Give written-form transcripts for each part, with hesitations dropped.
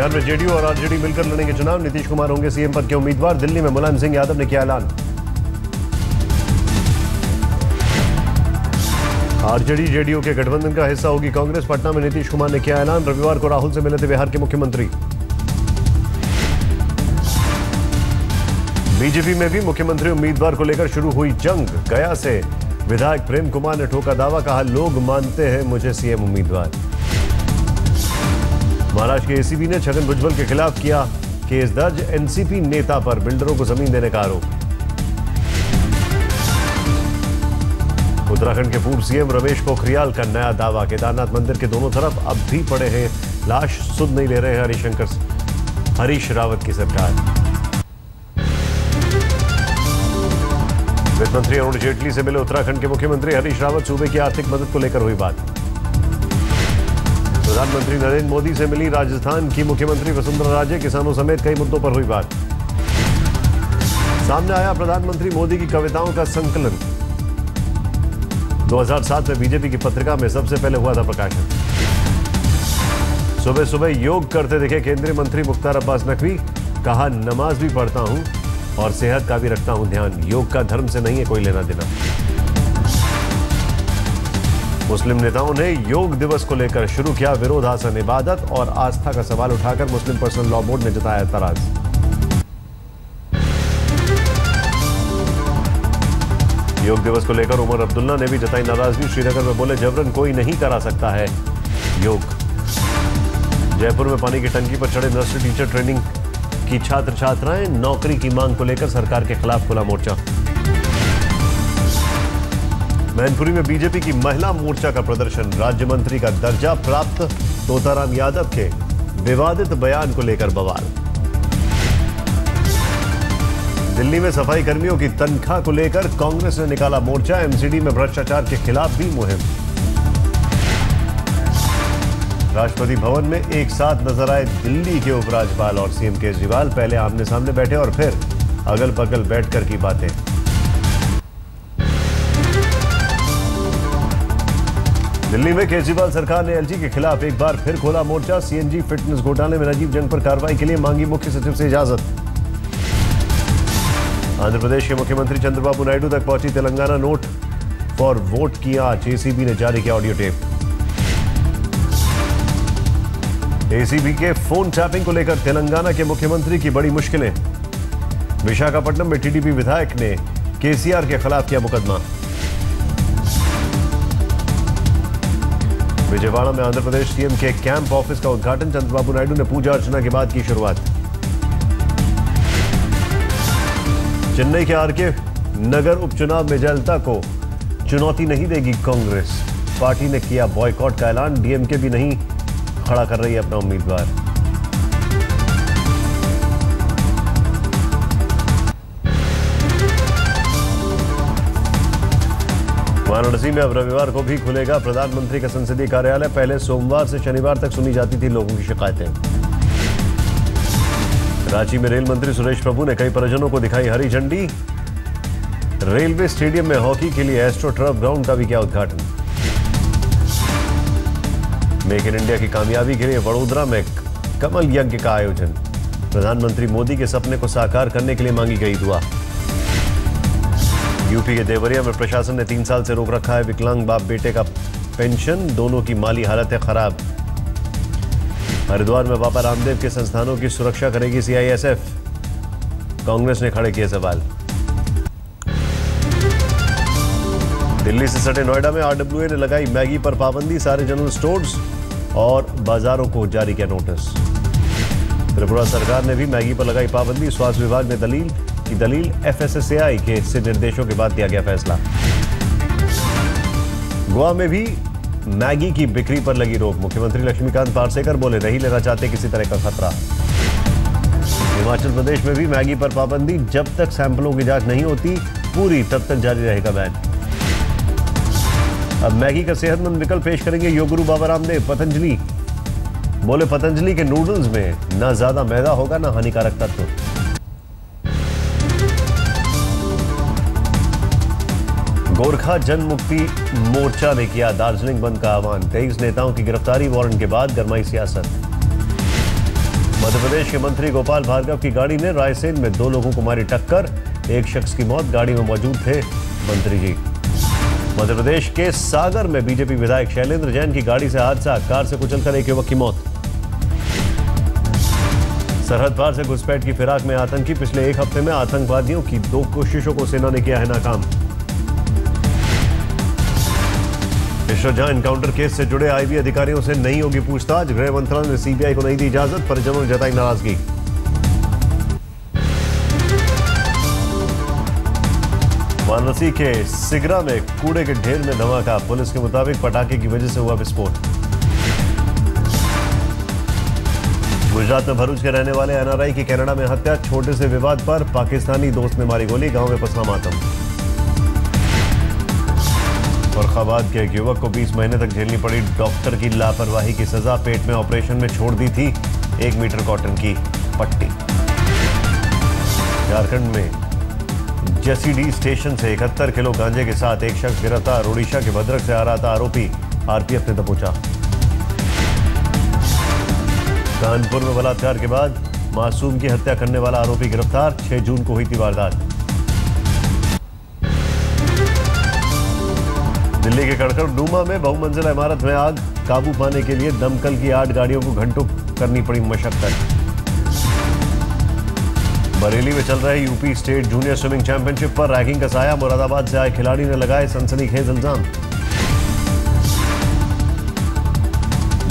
बिहार में जेडीयू और आरजेडी मिलकर लड़ेंगे चुनाव। नीतीश कुमार होंगे सीएम पद के उम्मीदवार। दिल्ली में मुलायम सिंह यादव ने किया ऐलान। आरजेडी जेडीयू के गठबंधन का हिस्सा होगी कांग्रेस। पटना में नीतीश कुमार ने किया ऐलान। रविवार को राहुल से मिले थे बिहार के मुख्यमंत्री। बीजेपी में भी मुख्यमंत्री उम्मीदवार को लेकर शुरू हुई जंग। गया से विधायक प्रेम कुमार ने ठोका दावा, कहा लोग मानते हैं मुझे सीएम उम्मीदवार। महाराष्ट्र के एसीबी ने छगन भुजबल के खिलाफ किया केस दर्ज। एनसीपी नेता पर बिल्डरों को जमीन देने का आरोप। उत्तराखंड के पूर्व सीएम रमेश पोखरियाल का नया दावा, केदारनाथ मंदिर के दोनों तरफ अब भी पड़े हैं लाश, सुध नहीं ले रहे हैं हरीश रावत की सरकार। वित्त मंत्री अरुण जेटली से मिले उत्तराखंड के मुख्यमंत्री हरीश रावत। सूबे की आर्थिक मदद को लेकर हुई बात। प्रधानमंत्री नरेंद्र मोदी से मिली राजस्थान की मुख्यमंत्री वसुंधरा राजे। किसानों समेत कई मुद्दों पर हुई बात। सामने आया प्रधानमंत्री मोदी की कविताओं का संकलन। 2007 में बीजेपी की पत्रिका में सबसे पहले हुआ था प्रकाशन। सुबह सुबह योग करते दिखे केंद्रीय मंत्री मुख्तार अब्बास नकवी। कहा नमाज भी पढ़ता हूं और सेहत का भी रखता हूं ध्यान। योग का धर्म से नहीं है कोई लेना देना। मुस्लिम नेताओं ने योग दिवस को लेकर शुरू किया विरोधासन। इबादत और आस्था का सवाल उठाकर मुस्लिम पर्सनल लॉ बोर्ड ने जताया एतराज। योग दिवस को लेकर उमर अब्दुल्ला ने भी जताई नाराजगी। श्रीनगर में बोले जबरन कोई नहीं करा सकता है योग। जयपुर में पानी की टंकी पर चढ़े नर्सरी टीचर ट्रेनिंग की छात्र छात्राएं। नौकरी की मांग को लेकर सरकार के खिलाफ खुला मोर्चा। मैनपुरी में बीजेपी की महिला मोर्चा का प्रदर्शन। राज्य मंत्री का दर्जा प्राप्त तोताराम यादव के विवादित बयान को लेकर बवाल। दिल्ली में सफाई कर्मियों की तनख्वाह को लेकर कांग्रेस ने निकाला मोर्चा। एमसीडी में भ्रष्टाचार के खिलाफ भी मुहिम। राष्ट्रपति भवन में एक साथ नजर आए दिल्ली के उपराज्यपाल और सीएम केजरीवाल। पहले आमने सामने बैठे और फिर अगल बगल बैठकर की बातें। दिल्ली में केजरीवाल सरकार ने एलजी के खिलाफ एक बार फिर खोला मोर्चा। सीएनजी फिटनेस घोटाले में राजीव जंग पर कार्रवाई के लिए मांगी मुख्य सचिव से इजाजत। आंध्र प्रदेश के मुख्यमंत्री चंद्रबाबू नायडू तक पहुंची तेलंगाना नोट फॉर वोट की आज। एसीबी ने जारी किया ऑडियो टेप। एसीबी के फोन टैपिंग को लेकर तेलंगाना के मुख्यमंत्री की बड़ी मुश्किलें। विशाखापट्टनम में टीडीपी विधायक ने केसीआर के खिलाफ किया मुकदमा। विजयवाड़ा में आंध्र प्रदेश सीएम के कैंप ऑफिस का उद्घाटन। चंद्रबाबू नायडू ने पूजा अर्चना के बाद की शुरुआत। चेन्नई के आरके नगर उपचुनाव में जयललिता को चुनौती नहीं देगी कांग्रेस। पार्टी ने किया बॉयकॉट का ऐलान। डीएमके भी नहीं खड़ा कर रही है अपना उम्मीदवार। वाराणसी में अब रविवार को भी खुलेगा प्रधानमंत्री का संसदीय कार्यालय। पहले सोमवार से शनिवार तक सुनी जाती थी लोगों की शिकायतें। रांची में रेल मंत्री सुरेश प्रभु ने कई परिजनों को दिखाई हरी झंडी। रेलवे स्टेडियम में हॉकी के लिए एस्ट्रो टर्फ ग्राउंड का भी किया उद्घाटन। मेक इन इंडिया की कामयाबी के लिए वडोदरा में कमल यज्ञ का आयोजन। प्रधानमंत्री मोदी के सपने को साकार करने के लिए मांगी गई दुआ। यूपी के देवरिया में प्रशासन ने 3 साल से रोक रखा है विकलांग बाप बेटे का पेंशन। दोनों की माली हालत है खराब। हरिद्वार में बाबा रामदेव के संस्थानों की सुरक्षा करेगी सीआईएसएफ। कांग्रेस ने खड़े किए सवाल। दिल्ली से सटे नोएडा में आरडब्ल्यूए ने लगाई मैगी पर पाबंदी। सारे जनरल स्टोर्स और बाजारों को जारी किया नोटिस। त्रिपुरा सरकार ने भी मैगी पर लगाई पाबंदी। स्वास्थ्य विभाग ने दलील एफएसएसएआई के से निर्देशों के बाद दिया गया फैसला। गोवा में भी मैगी की बिक्री पर लगी रोक। मुख्यमंत्री लक्ष्मीकांत पार्सेकर बोले नहीं लेना चाहते किसी तरह का खतरा। हिमाचल प्रदेश में भी मैगी पर पाबंदी। जब तक सैंपलों की जांच नहीं होती पूरी तब तक जारी रहेगा बैन। अब मैगी का सेहतमंद विकल्प पेश करेंगे योग गुरु बाबा रामदेव। पतंजलि बोले पतंजलि के नूडल्स में ना ज्यादा मैदा होगा ना हानिकारक तत्व। गोरखा जन मुक्ति मोर्चा ने किया दार्जिलिंग बंद का आह्वान। 23 नेताओं की गिरफ्तारी वारंट के बाद गरमाई सियासत। मध्य प्रदेश के मंत्री गोपाल भार्गव की गाड़ी ने रायसेन में 2 लोगों को मारी टक्कर, एक शख्स की मौत, गाड़ी में मौजूद थे मंत्री जी। मध्य प्रदेश के सागर में बीजेपी विधायक शैलेंद्र जैन की गाड़ी से हादसा, कार से कुचलकर एक युवक की मौत। सरहद पार से घुसपैठ की फिराक में आतंकी, पिछले 1 हफ्ते में आतंकवादियों की 2 कोशिशों को सेना ने किया है नाकाम। इशरत एनकाउंटर केस से जुड़े आईबी अधिकारियों से नहीं होगी पूछताछ, गृह मंत्रालय ने सीबीआई को नहीं दी इजाजत, परिजनों ने जताई नाराजगी। वाराणसी के सिगरा में कूड़े के ढेर में धमाका, पुलिस के मुताबिक पटाखे की वजह से हुआ विस्फोट। गुजरात में भरूच के रहने वाले एनआरआई की कनाडा में हत्या, छोटे से विवाद पर पाकिस्तानी दोस्त ने मारी गोली, गांव में पसरा मातम। फर्रुखाबाद के एक युवक को 20 महीने तक झेलनी पड़ी डॉक्टर की लापरवाही की सजा, पेट में ऑपरेशन में छोड़ दी थी 1 मीटर कॉटन की पट्टी। झारखंड में जसीडीह स्टेशन से 71 किलो गांजे के साथ एक शख्स गिरफ्तार, ओडिशा के भद्रक से आ रहा था आरोपी, आरपीएफ ने दबोचा। कानपुर में बलात्कार के बाद मासूम की हत्या करने वाला आरोपी गिरफ्तार, 6 जून को हुई थी वारदात। दिल्ली के कड़कड़डूमा में बहुमंजिला इमारत में आग, काबू पाने के लिए दमकल की 8 गाड़ियों को घंटों करनी पड़ी मशक्कत। बरेली में चल रहे UP state junior swimming championship पर रैगिंग का साया, मुरादाबाद से आए खिलाड़ी ने लगाए सनसनीखेज इल्जाम।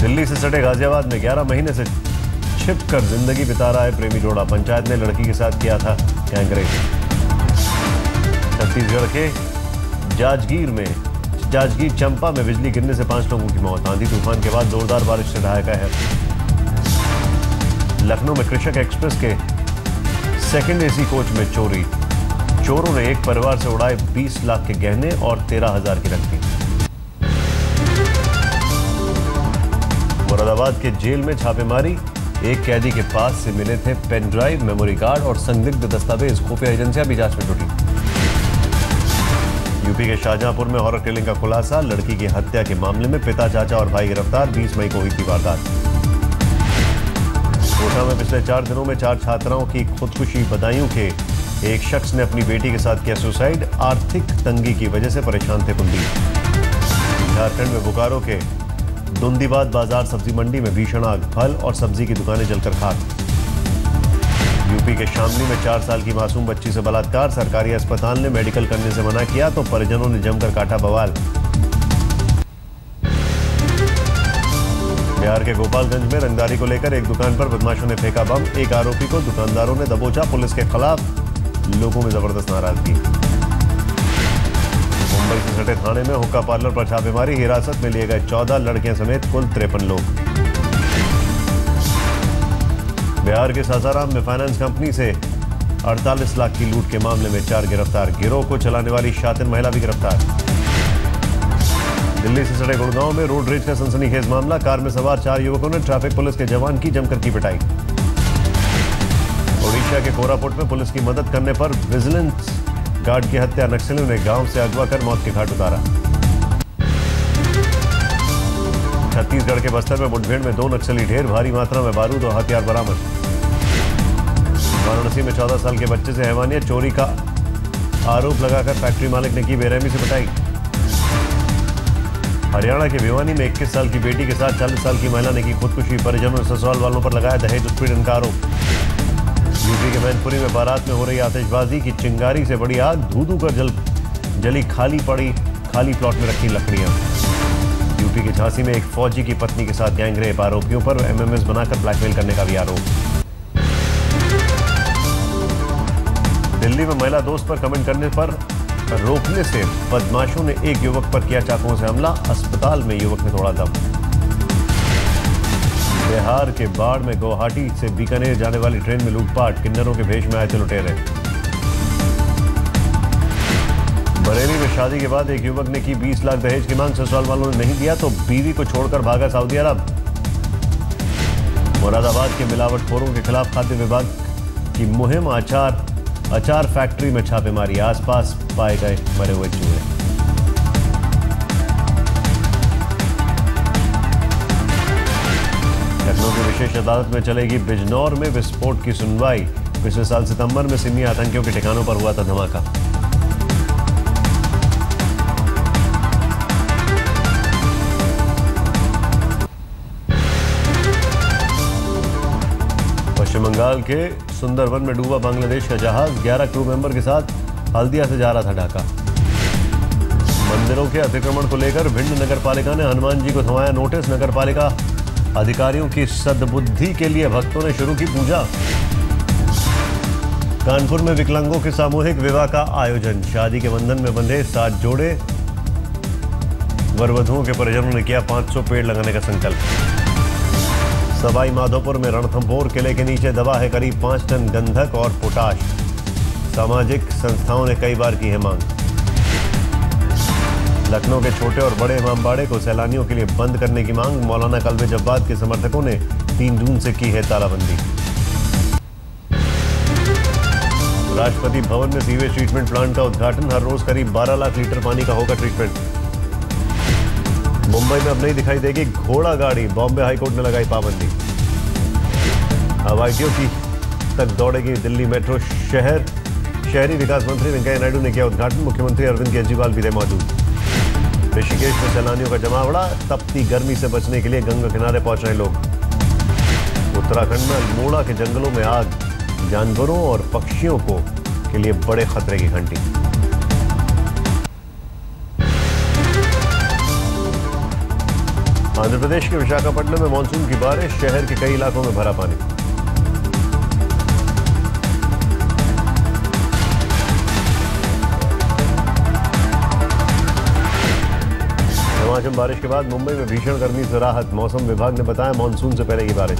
दिल्ली से सटे गाजियाबाद में 11 महीने से छिपकर जिंदगी बिता रहा है प्रेमी जोड़ा, पंचायत ने लड़की के साथ किया था गैंगरेप। छत्तीसगढ़ के जांजगीर चंपा में बिजली गिरने से 5 लोगों की मौत, आंधी तूफान के बाद जोरदार बारिश से ढहाया कहर। लखनऊ में कृषक एक्सप्रेस के सेकंड एसी कोच में चोरी, चोरों ने एक परिवार से उड़ाए 20 लाख के गहने और 13,000 की नकदी। मुरादाबाद के जेल में छापेमारी, एक कैदी के पास से मिले थे पेन ड्राइव, मेमोरी कार्ड और संदिग्ध दस्तावेज, खुफिया एजेंसियां भी जांच में जुटी। यूपी के शाहजहांपुर में हॉरर किलिंग का खुलासा, लड़की की हत्या के मामले में पिता, चाचा और भाई गिरफ्तार, 20 मई को हुई थी वारदात। कोटा में पिछले 4 दिनों में 4 छात्राओं की खुदकुशी, बदायूं के एक शख्स ने अपनी बेटी के साथ किया सुसाइड, आर्थिक तंगी की वजह से परेशान थे कुलदीप। झारखंड में बोकारो के दुंदीबाद बाजार सब्जी मंडी में भीषण आग, फल और सब्जी की दुकानें जलकर खाक। यूपी के शामली में 4 साल की मासूम बच्ची से बलात्कार, सरकारी अस्पताल ने मेडिकल करने से मना किया तो परिजनों ने जमकर काटा बवाल। बिहार के गोपालगंज में रंगदारी को लेकर एक दुकान पर बदमाशों ने फेंका बम, एक आरोपी को दुकानदारों ने दबोचा, पुलिस के खिलाफ लोगों में जबरदस्त नाराजगी। मुंबई से सटे थाने में हुक्का पार्लर पर छापेमारी, हिरासत में लिए गए 14 लड़कियां समेत कुल 53 लोग। बिहार के सासाराम में फाइनेंस कंपनी से 48 लाख की लूट के मामले में 4 गिरफ्तार, गिरोह को चलाने वाली शातिर महिला भी गिरफ्तार। दिल्ली से सटे गुड़गांव में रोड रेज का सनसनीखेज मामला, कार में सवार 4 युवकों ने ट्रैफिक पुलिस के जवान की जमकर की पिटाई। ओडिशा के कोरापुट में पुलिस की मदद करने पर विजिलेंस गार्ड की हत्या, नक्सलियों ने गांव से अगवा कर मौत के घाट उतारा। छत्तीसगढ़ के बस्तर में मुठभेड़ में 2 नक्सली ढेर, भारी मात्रा में बारूद और हथियार बरामद। वाराणसी में 14 साल के बच्चे से हैवानियत, चोरी का आरोप लगाकर फैक्ट्री मालिक ने की बेरहमी से पिटाई। हरियाणा के भिवानी में 21 साल की बेटी के साथ 40 साल की महिला ने की खुदकुशी, परिजनों ने ससुराल वालों पर लगाया दहेज उत्पीड़न का आरोप। यूपी के मैनपुरी में बारात में हो रही आतिशबाजी की चिंगारी से बड़ी आग, धू-धू कर जली खाली प्लॉट में रखी लकड़ियां। यूपी के झांसी में एक फौजी की पत्नी के साथ गैंगरेप, आरोपियों पर एमएमएस बनाकर ब्लैकमेल करने का भी आरोप। दिल्ली में महिला दोस्त पर कमेंट करने पर रोकने से बदमाशों ने एक युवक पर किया चाकुओं से हमला, अस्पताल में युवक ने तोड़ा दम। बिहार के बाढ़ में गुवाहाटी से बीकानेर जाने वाली ट्रेन में लूटपाट, किन्नरों के भेष में आए थे लुटेरे। बरेली में शादी के बाद एक युवक ने की 20 लाख दहेज की मांग, ससुराल वालों ने नहीं दिया तो बीवी को छोड़कर भागा सऊदी अरब। मुरादाबाद के मिलावटखोरों के खिलाफ खाद्य विभाग की मुहिम, अचार फैक्ट्री में छापेमारी, आसपास पाए गए मरे हुए चूहे। लखनऊ के विशेष अदालत में चलेगी बिजनौर में विस्फोट की सुनवाई। पिछले साल सितंबर में सिमी आतंकियों के ठिकानों पर हुआ था धमाका। पश्चिम बंगाल के सुंदरवन में डूबा बांग्लादेश का जहाज 11 क्रू मेंबर के साथ हल्दिया से जा रहा था ढाका। मंदिरों के अतिक्रमण को लेकर भिंड नगर पालिका ने हनुमान जी को थमाया नोटिस। नगर पालिका अधिकारियों की सद्बुद्धि के लिए भक्तों ने शुरू की पूजा। कानपुर में विकलांगों के सामूहिक विवाह का आयोजन। शादी के बंधन में बंधे 7 जोड़े। वरवधुओं के परिजनों ने किया 500 पेड़ लगाने का संकल्प। सवाई माधोपुर में रणथंभौर किले के नीचे दबा है करीब 5 टन गंधक और पोटाश। सामाजिक संस्थाओं ने कई बार की है मांग। लखनऊ के छोटे और बड़े इमामबाड़े को सैलानियों के लिए बंद करने की मांग। मौलाना कल्बे जब्बाद के समर्थकों ने 3 जून से की है तालाबंदी। राष्ट्रपति भवन में सीवेज ट्रीटमेंट प्लांट का उद्घाटन। हर रोज करीब 12 लाख लीटर पानी का होगा ट्रीटमेंट। मुंबई में अब नहीं दिखाई देगी घोड़ा गाड़ी। बॉम्बे हाईकोर्ट ने लगाई पाबंदी। हवाईटियों की तक दौड़ेगी दिल्ली मेट्रो। शहरी विकास मंत्री वेंकैया नायडू ने किया उद्घाटन। मुख्यमंत्री अरविंद केजरीवाल भी थे मौजूद। ऋषिकेश में सैलानियों का जमावड़ा। तपती गर्मी से बचने के लिए गंगा किनारे पहुंच रहे लोग। उत्तराखंड में अल्मोड़ा के जंगलों में आग। जानवरों और पक्षियों के लिए बड़े खतरे की घंटी। आंध्र प्रदेश के विशाखापट्टनम में मानसून की बारिश। शहर के कई इलाकों में भरा पानी। हिमाचल बारिश के बाद मुंबई में भीषण गर्मी से राहत। मौसम विभाग ने बताया मानसून से पहले की बारिश।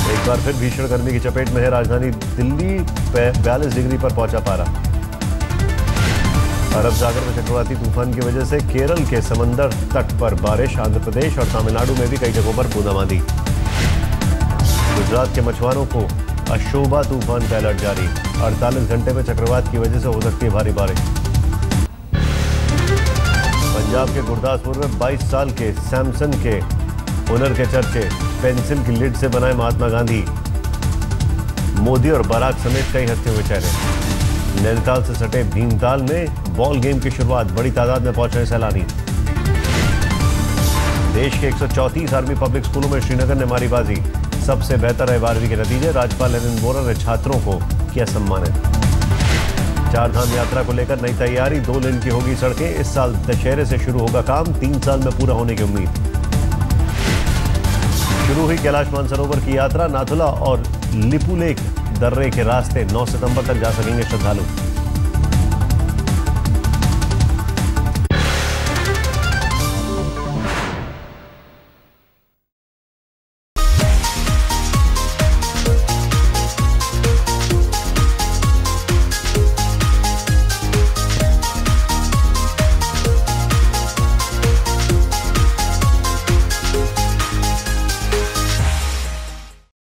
एक बार फिर भीषण गर्मी की चपेट में है राजधानी दिल्ली। 42 डिग्री पर पहुंचा पारा। अरब सागर में चक्रवाती तूफान की वजह से केरल के समंदर तट पर बारिश। आंध्र प्रदेश और तमिलनाडु में भी कई जगहों पर बूंदाबांदी। गुजरात के मछुआरों को अशोभा तूफान का अलर्ट जारी। 48 घंटे में चक्रवात की वजह से हो सकती है भारी बारिश। पंजाब के गुरदासपुर में 22 साल के सैमसन के हुनर के चर्चे। पेंसिल की लिड से बनाए महात्मा गांधी। मोदी और बाराक समेत कई हस्तियों के चेहरे। नैनीताल से सटे भीमताल में बॉल गेम की शुरुआत। बड़ी तादाद में पहुंच रहे सैलानी। देश के 134 आर्मी पब्लिक स्कूलों में श्रीनगर ने मारी बाजी। सबसे बेहतर है 12वीं के नतीजे। राज्यपाल एन वोरा ने छात्रों को किया सम्मानित। 4 धाम यात्रा को लेकर नई तैयारी। 2 लेन की होगी सड़कें। इस साल दशहरे से शुरू होगा काम। 3 साल में पूरा होने की उम्मीद। शुरू हुई कैलाश मानसरोवर की यात्रा। नाथुला और लिपुलेख दर्रे के रास्ते 9 सितंबर तक जा सकेंगे श्रद्धालु।